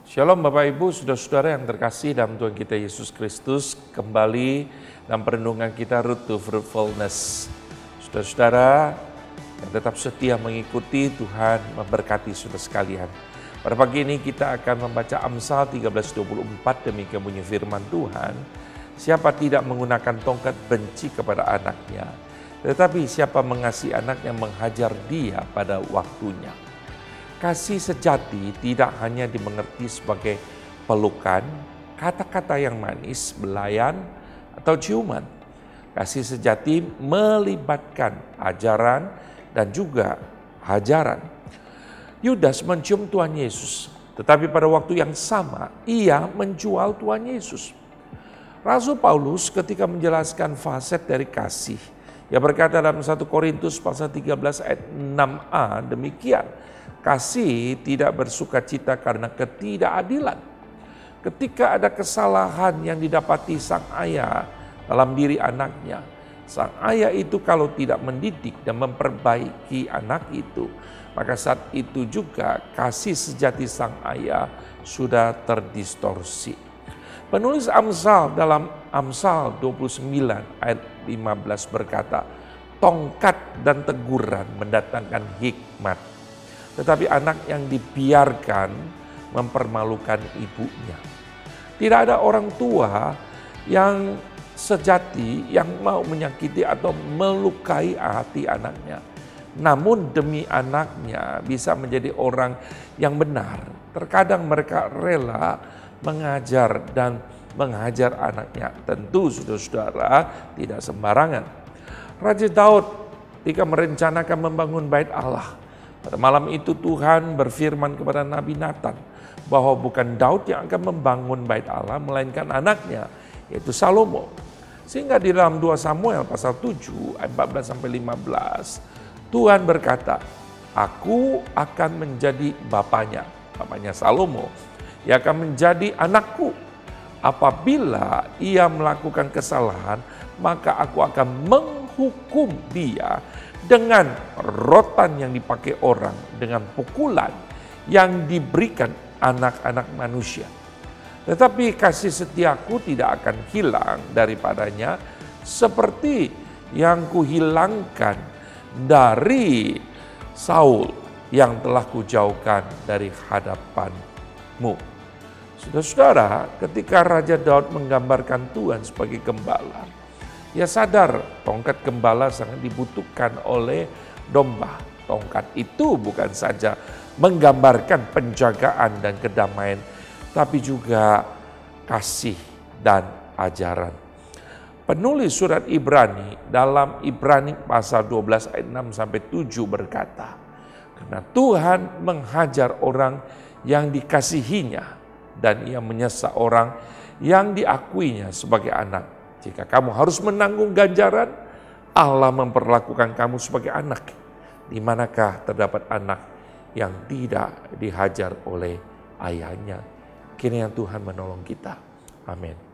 Shalom Bapak Ibu, saudara-saudara yang terkasih dalam Tuhan kita Yesus Kristus. Kembali dalam perenungan kita Road to Fruitfulness. Saudara-saudara yang tetap setia mengikuti, Tuhan memberkati saudara sekalian. Pada pagi ini kita akan membaca Amsal 13:24, demikian bunyi firman Tuhan. Siapa tidak menggunakan tongkat benci kepada anaknya, tetapi siapa mengasihi anaknya menghajar dia pada waktunya. Kasih sejati tidak hanya dimengerti sebagai pelukan, kata-kata yang manis, belayan, atau ciuman. Kasih sejati melibatkan ajaran dan juga hajaran. Yudas mencium Tuhan Yesus, tetapi pada waktu yang sama ia menjual Tuhan Yesus. Rasul Paulus ketika menjelaskan faset dari kasih, ia berkata dalam 1 Korintus pasal 13 ayat 6a demikian. Kasih tidak bersukacita karena ketidakadilan. Ketika ada kesalahan yang didapati sang ayah dalam diri anaknya, sang ayah itu kalau tidak mendidik dan memperbaiki anak itu, maka saat itu juga kasih sejati sang ayah sudah terdistorsi. Penulis Amsal dalam Amsal 29 ayat 15 berkata, tongkat dan teguran mendatangkan hikmat, tetapi anak yang dibiarkan mempermalukan ibunya. Tidak ada orang tua yang sejati yang mau menyakiti atau melukai hati anaknya. Namun demi anaknya bisa menjadi orang yang benar. Terkadang mereka rela mengajar dan menghajar anaknya. Tentu saudara-saudara tidak sembarangan. Raja Daud ketika merencanakan membangun bait Allah, pada malam itu Tuhan berfirman kepada Nabi Nathan bahwa bukan Daud yang akan membangun bait Allah, melainkan anaknya, yaitu Salomo. Sehingga di dalam 2 Samuel pasal 7 ayat 14-15, Tuhan berkata, aku akan menjadi bapaknya Salomo, ia akan menjadi anakku. Apabila ia melakukan kesalahan, maka aku akan menghukum dia dengan rotan yang dipakai orang, dengan pukulan yang diberikan anak-anak manusia. Tetapi kasih setiaku tidak akan hilang daripadanya, seperti yang kuhilangkan dari Saul yang telah kujauhkan dari hadapanmu. Saudara-saudara, ketika Raja Daud menggambarkan Tuhan sebagai gembala, ia sadar tongkat gembala sangat dibutuhkan oleh domba. Tongkat itu bukan saja menggambarkan penjagaan dan kedamaian, tapi juga kasih dan ajaran. Penulis surat Ibrani dalam Ibrani pasal 12 ayat 6-7 berkata, karena Tuhan menghajar orang yang dikasihinya dan ia menyesa orang yang diakuinya sebagai anak. Jika kamu harus menanggung ganjaran, Allah memperlakukan kamu sebagai anak. Di manakah terdapat anak yang tidak dihajar oleh ayahnya? Kiranya Tuhan menolong kita. Amin.